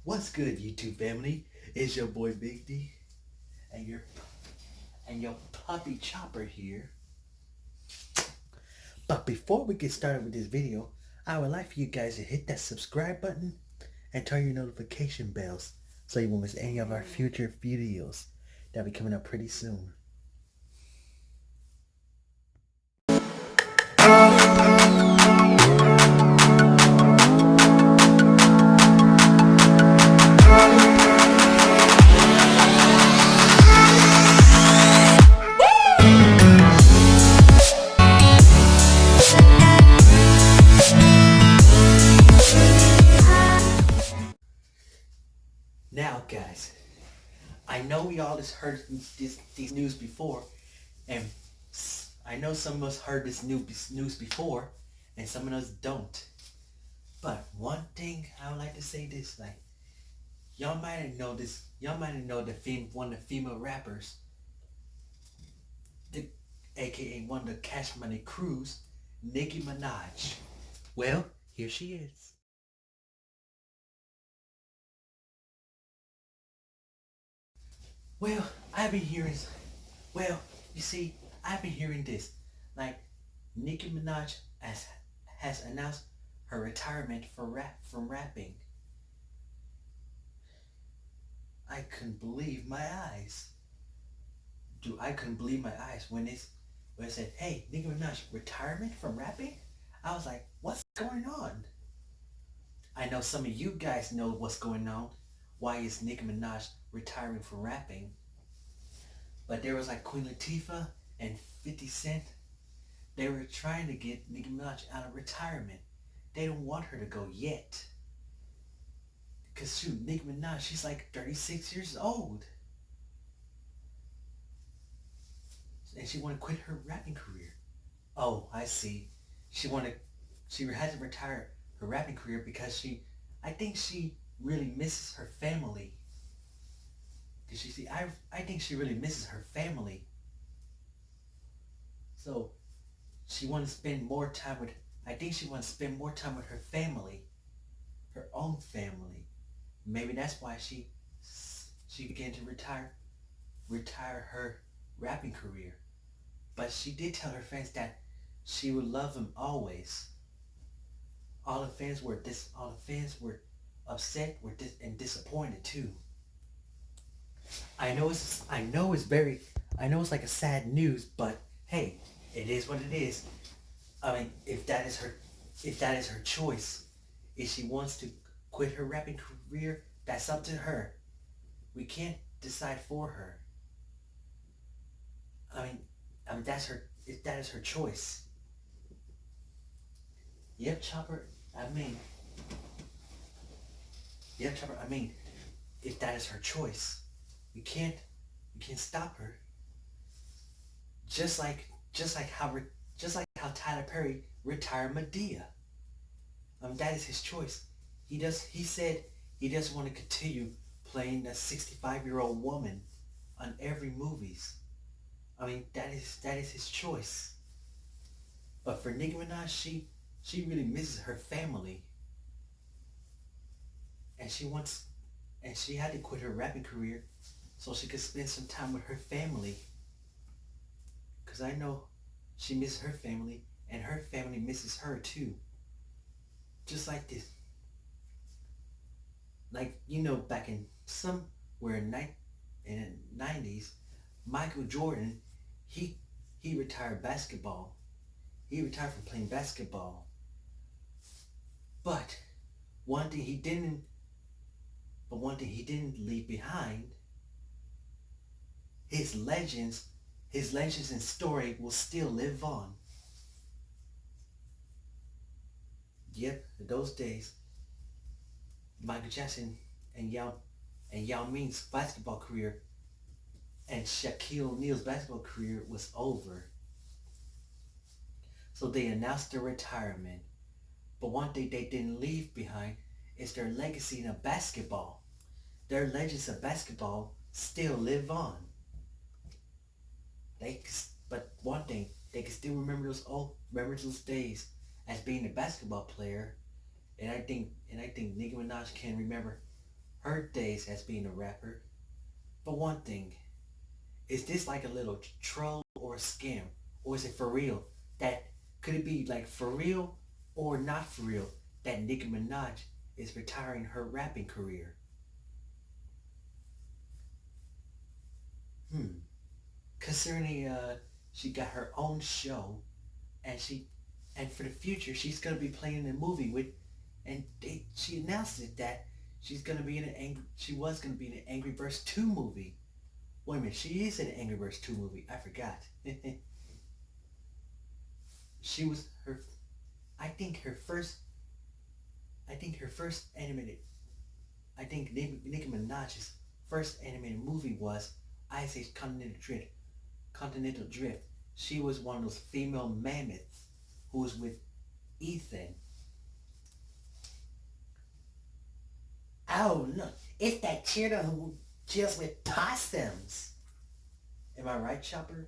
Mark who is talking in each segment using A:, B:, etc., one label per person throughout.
A: What's good, YouTube family? It's your boy Big D, and your puppy Chopper here. But before we get started with this video, I would like for you guys to hit that subscribe button and turn your notification bells so you won't miss any of our future videos that'll be coming up pretty soon. Now, guys, I know we all just heard these news before, and I know some of us heard this news before, and some of us don't. But one thing I would like to say this, like, y'all might have know this. Y'all might have know one of the female rappers, aka one of the Cash Money crews, Nicki Minaj. Well, here she is. Well, I've been hearing. Well, you see, I've been hearing this. Like, Nicki Minaj has announced her retirement from rapping. I couldn't believe my eyes. I couldn't believe my eyes when it said, "Hey, Nicki Minaj, retirement from rapping." I was like, "What's going on?" I know some of you guys know what's going on. Why is Nicki Minaj retiring from rapping? But there was like Queen Latifah and 50 Cent. They were trying to get Nicki Minaj out of retirement. They don't want her to go yet. Because shoot, Nicki Minaj, she's like 36 years old. And she wanted to quit her rapping career. Oh, I see. She hasn't retired her rapping career because I think she really misses her family. Did you see? I think she really misses her family. So she wants to spend more time with. I think she wants to spend more time with her family, her own family. Maybe that's why she began to retire her rapping career. But she did tell her fans that she would love them always. All the fans were upset, and disappointed too. I know it's like a sad news, but hey, it is what it is. I mean, if that is her choice, if she wants to quit her rapping career, that's up to her. We can't decide for her. I mean, that is her choice. Yep, Chopper. I mean, if that is her choice, we can't stop her. Just like how Tyler Perry retired Medea. That is his choice. He said he doesn't want to continue playing a 65-year-old woman on every movies. That is his choice. But for Nicki Minaj, she really misses her family. And she had to quit her rapping career so she could spend some time with her family. Because I know she misses her family, and her family misses her too. Just like this. Like, back in somewhere in the 90s, Michael Jordan, he retired basketball. He retired from playing basketball. But one thing he didn't leave behind, his legends and story will still live on. Yep, in those days, Michael Jackson and Yao Ming's basketball career and Shaquille O'Neal's basketball career was over. So they announced their retirement. But one thing they didn't leave behind is their legacy in basketball. Their legends of basketball still live on. But one thing, they can still remember those days as being a basketball player, and I think Nicki Minaj can remember her days as being a rapper. But one thing, is this like a little troll or a scam? Or is it for real? That could it be like for real or not for real that Nicki Minaj is retiring her rapping career? Hmm. Concerning she got her own show and and for the future she's gonna be playing in a movie with and she announced it that she was gonna be in an Angry Birds 2 movie. Wait a minute, she is in an Angry Birds 2 movie. I forgot. she was her I think her first I think her first animated I think Nicki Minaj's first animated movie was Ice Age Continental Drift. She was one of those female mammoths who was with Ethan. Oh no, it's that cheerleader who deals with possums. Am I right, Chopper?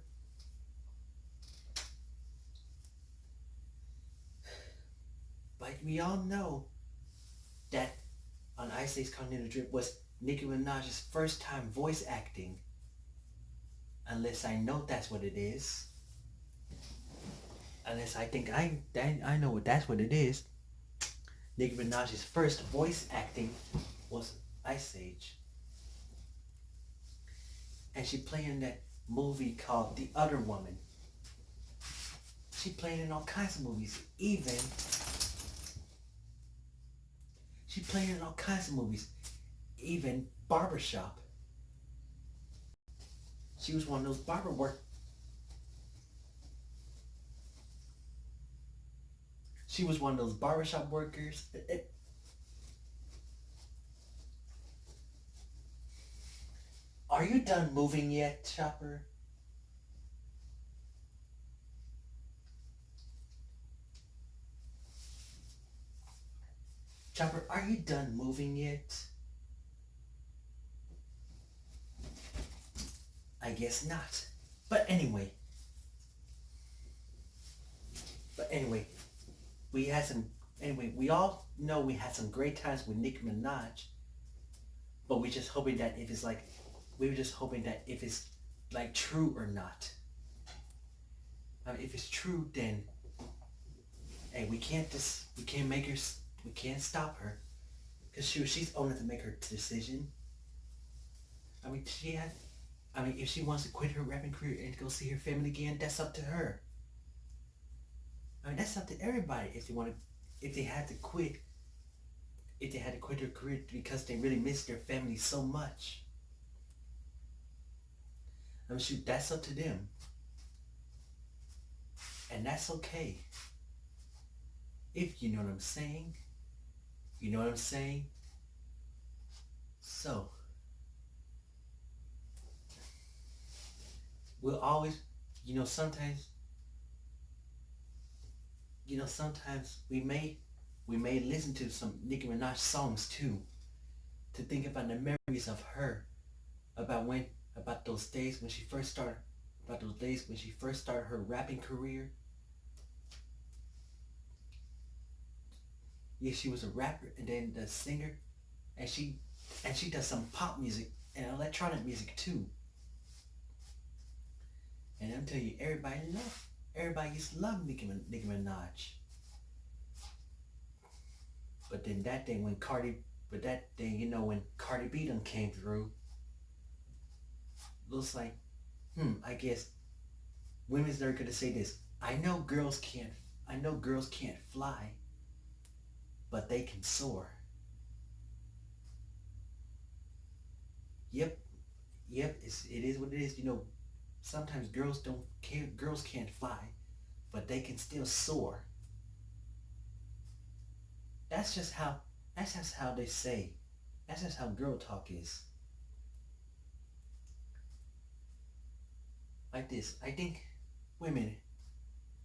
A: But we all know that on Ice Age Continental Drift was Nicki Minaj's first time voice acting. Unless I know that's what it is. Unless I think I know what that's what it is. Nicki Minaj's first voice acting was Ice Age. And she played in that movie called The Other Woman. She played in all kinds of movies. She played in all kinds of movies. Even Barbershop. She was one of those She was one of those barbershop workers. Are you done moving yet, Chopper? Chopper, are you done moving yet? I guess not. But anyway. But anyway, we had some anyway, we all know we had some great times with Nicki Minaj. But we were just hoping that if it's like true or not. I mean, if it's true, then hey, we can't stop her because she's old enough to make her decision. I mean, if she wants to quit her rapping career and go see her family again, that's up to her. I mean, that's up to everybody if they had to quit, if they had to quit their career because they really miss their family so much. I mean, shoot, that's up to them, and that's okay. If you know what I'm saying, you know what I'm saying. So we'll always, you know, sometimes, sometimes we may listen to some Nicki Minaj songs too, to think about the memories of her, about when, about those days when she first started, about those days when she first started her rapping career. Yeah, she was a rapper and then the singer, and she does some pop music and electronic music too. And I'm telling you, everybody used to love Nicki Minaj. But then that day when when Cardi B done came through, looks like, I guess women's never gonna say this. I know girls can't fly, but they can soar. Yep, yep, it is what it is. Sometimes girls can't fly, but they can still soar. That's just how that's just how they say. That's just how girl talk is. Like this. I think wait a minute.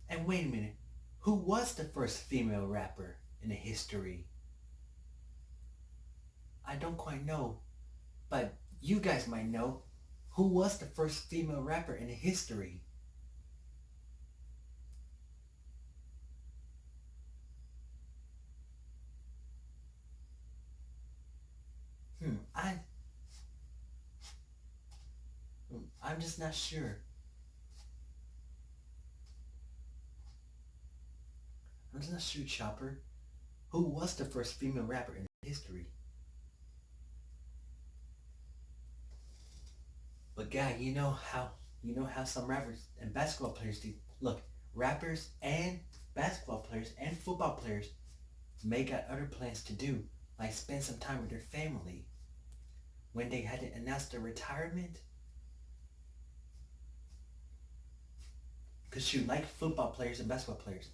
A: And wait a minute. Who was the first female rapper in the history? I don't quite know, but you guys might know. Who was the first female rapper in the history? Hmm, I I'm just not sure. I'm just not sure, Chopper. Who was the first female rapper in history? But guy, you know how some rappers and basketball players do. Look, rappers and basketball players and football players may got other plans to do, like spend some time with their family. When they had to announce their retirement, because shoot, like football players and basketball players,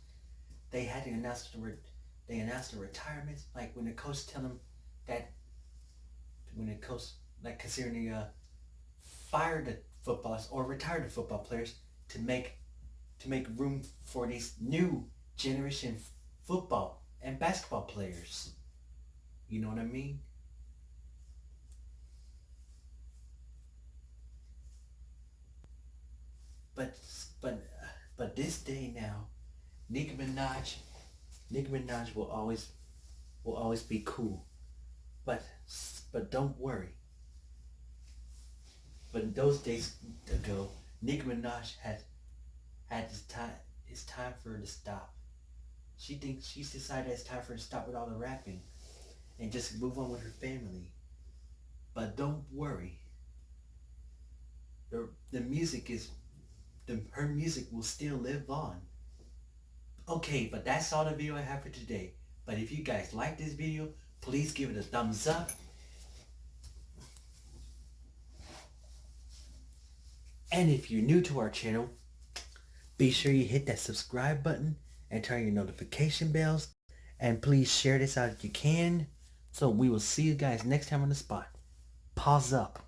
A: they had to they announced the retirements. Like when the coach tell them that when the coach like considering the fire the footballers or retire the football players to make room for these new generation football and basketball players. You know what I mean? But but but this day now, Nicki Minaj, Nicki Minaj will always be cool. But but don't worry. But in those days ago, Nicki Minaj had this time. It's time for her to stop. She's decided it's time for her to stop with all the rapping and just move on with her family. But don't worry, the music is her music will still live on. Okay, but that's all the video I have for today. But if you guys like this video, please give it a thumbs up. And if you're new to our channel, be sure you hit that subscribe button and turn your notification bells. And please share this out if you can. So we will see you guys next time on the spot. Pause up.